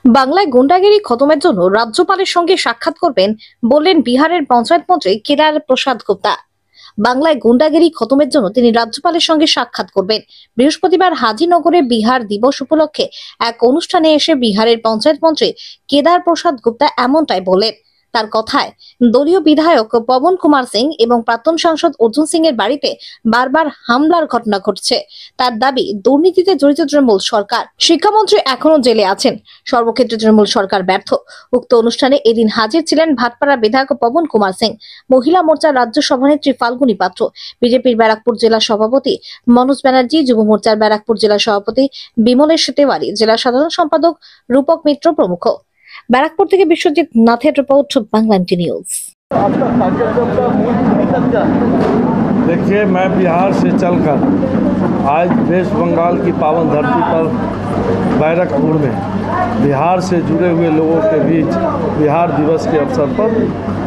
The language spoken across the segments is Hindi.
বাংলায় গুন্ডাগিরি খতমের জন্য রাজ্যপালের সঙ্গে সাক্ষাৎ করবেন বললেন বিহারের পঞ্চায়েত মন্ত্রী কেদার প্রসাদ গুপ্তা। বাংলায় গুন্ডাগিরি খতমের জন্য তিনি রাজ্যপালের সঙ্গে সাক্ষাৎ করবেন। বৃহস্পতিবার হাজিনগরে বিহার দিবস উপলক্ষে এক অনুষ্ঠানে এসে বিহারের পঞ্চায়েত মন্ত্রী কেদার প্রসাদ গুপ্তা এমনটাই বলেন। তার কথায় দলীয় বিধায়ক পবন কুমার সিং এবং প্রাক্তন সাংসদ অর্জুন সিং এর বাড়িতে বারবার হামলার ঘটনা ঘটছে। তার দাবি, দুর্নীতিতে জড়িত তৃণমূল সরকার। শিক্ষামন্ত্রী এখনো জেলে আছেন, সর্বক্ষেত্রে তৃণমূল সরকার ব্যর্থ। উক্ত অনুষ্ঠানে এদিন হাজির ছিলেন ভাটপাড়া বিধায়ক পবন কুমার সিং, মহিলা মোর্চার রাজ্য সভানেত্রী ফাল্গুনী পাত্র, বিজেপির ব্যারাকপুর জেলা সভাপতি মনোজ ব্যানার্জি, যুব মোর্চার ব্যারাকপুর জেলা সভাপতি বিমলেশ তেওয়ারি, জেলা সাধারণ সম্পাদক রূপক মিত্র প্রমুখ। बैरकपुर থেকে বিশ্বজিৎ নাথের রিপোর্ট, বাংলা নিউজ। देखिए, मैं बिहार से चलकर आज वेस्ट बंगाल की पावन धरती पर बैरकपुर में बिहार से जुड़े हुए लोगों के बीच बिहार दिवस के अवसर पर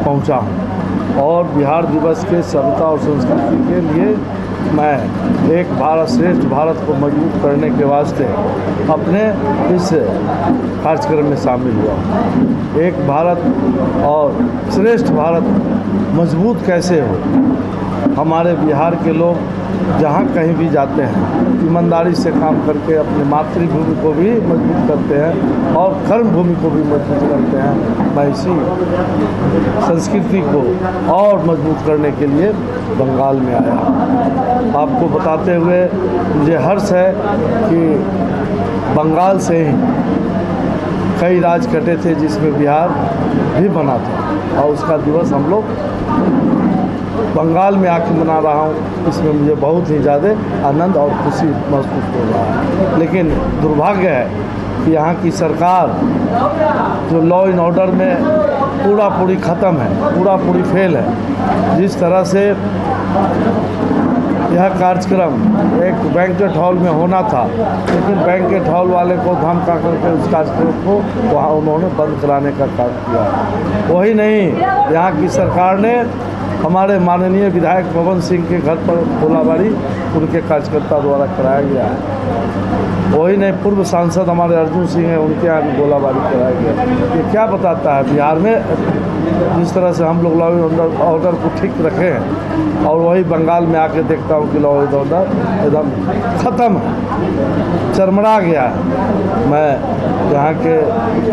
पहुंचा हूं और बिहार दिवस के सभ्यता और संस्कृति के लिए मैं एक भारत श्रेष्ठ भारत को मजबूत करने के वास्ते अपने इस कार्यक्रम में शामिल हुआ। एक भारत और श्रेष्ठ भारत मजबूत कैसे हो, हमारे बिहार के लोग जहाँ कहीं भी जाते हैं ईमानदारी से काम करके अपनी मातृभूमि को भी मजबूत करते हैं और कर्म भूमि को भी मजबूत करते हैं। मैं इसी संस्कृति को और मजबूत करने के लिए बंगाल में आया। आपको बताते हुए मुझे हर्ष है कि बंगाल से ही कई राज कटे थे जिसमें बिहार भी बना था और उसका दिवस हम लोग बंगाल में आके मना रहा हूँ। इसमें मुझे बहुत ही ज़्यादा आनंद और खुशी महसूस हो रहा है। लेकिन दुर्भाग्य है कि यहाँ की सरकार जो लॉ एंड ऑर्डर में पूरी ख़त्म है, पूरी फेल है। जिस तरह से यह कार्यक्रम एक बैंकेट हॉल में होना था, लेकिन बैंकेट हॉल वाले को धमका करके उस कार्यक्रम को वहाँ उन्होंने बंद कराने का काम किया। वही नहीं, यहाँ की सरकार ने हमारे माननीय विधायक पवन सिंह के घर पर गोलाबारी उनके कार्यकर्ता द्वारा कराया गया है। वही नहीं, पूर्व सांसद हमारे अर्जुन सिंह हैं, उनके यहाँ भी गोलाबारी कराया गया। ये क्या बताता है बिहार में जिस तरह से हम लोग लॉ एंड ऑर्डर को ठीक रखे हैं और वही बंगाल में आके देखता हूँ कि लॉ एंड ऑर्डर एकदम ख़त्म है, चरमरा गया है। मैं यहाँ के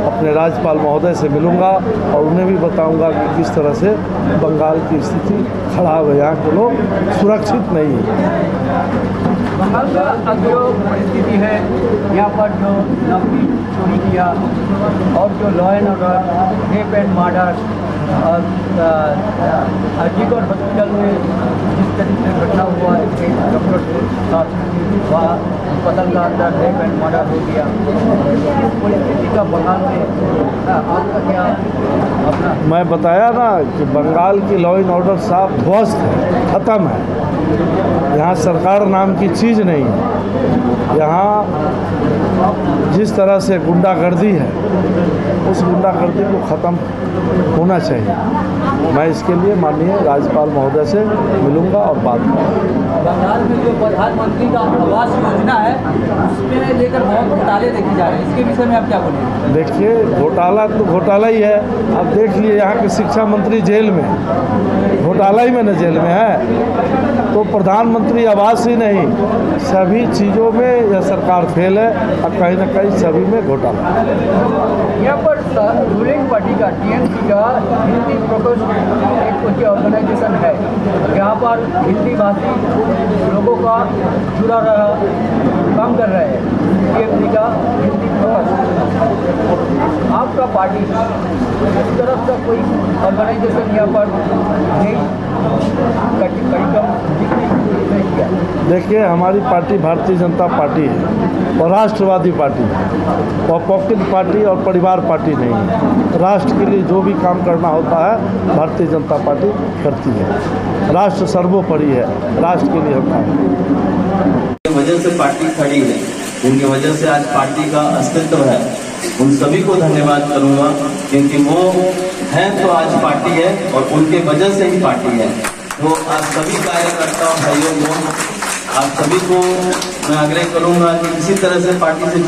अपने राज्यपाल महोदय से मिलूँगा और उन्हें भी बताऊँगा कि किस तरह से बंगाल की स्थिति खराब है, यहाँ के लोग सुरक्षित नहीं है। बंगाल का जो परिस्थिति है, यहाँ पर जो नकदी चोरी किया और जो law and order, rape and murder, Hajigarh hospital में जिस तरीके से घटना हुआ एक डॉक्टर के साथ, वह अस्पताल का अंदर रेप एंड मर्डर हो गया। इस परिस्थिति का बंगाल में आपका क्या अपना? मैं बताया ना कि बंगाल की लॉ एंड ऑर्डर साफ ध्वस्त है, ख़त्म है। यहाँ सरकार नाम की चीज़ नहीं है। यहाँ जिस तरह से गुंडागर्दी है, उस गुंडागर्दी को ख़त्म होना चाहिए। मैं इसके लिए माननीय राज्यपाल महोदय से मिलूंगा और बात करूँगा। बंगाल में जो प्रधानमंत्री का आवास योजना है, उसमें लेकर बहुत घोटाले देखे जा रहे हैं, इसके विषय में आप क्या बोलेंगे? देखिए, घोटाला तो घोटाला ही है। अब देख लिए यहाँ के शिक्षा मंत्री जेल में, घोटाला ही में न जेल में है। तो प्रधानमंत्री आवास ही नहीं, सभी चीज़ों में यह सरकार फेल है और कहीं न कहीं सभी में घोटाला। यहाँ पर रूलिंग पार्टी का टीएमसी का हिंदी प्रोकोस्ट एक उनकी ऑर्गेनाइजेशन है, यहाँ पर हिंदी भाषी लोगों का जुड़ा रहा काम कर रहे हैं। टीएमसी का हिंदी प्रोकोस्ट, आपका पार्टी इस तरफ का कोई ऑर्गेनाइजेशन यहाँ पर नहीं कार्यक्रम नहीं किया? देखिए, हमारी पार्टी भारतीय जनता पार्टी है और राष्ट्रवादी पार्टी है और पॉकेट पार्टी और परिवार पार्टी नहीं है। राष्ट्र के लिए जो भी काम करना होता है भारतीय जनता पार्टी करती है। राष्ट्र सर्वोपरि है, राष्ट्र के लिए होता है। वजह से पार्टी खड़ी है, उनकी वजह से आज पार्टी का अस्तित्व है। उन सभी को धन्यवाद करूंगा क्योंकि वो हैं तो आज पार्टी है और उनके वजह से ही पार्टी है। तो आज सभी कार्यकर्ताओं भाइयों को, आप सभी को मैं आग्रह करूंगा कि इसी तरह से पार्टी से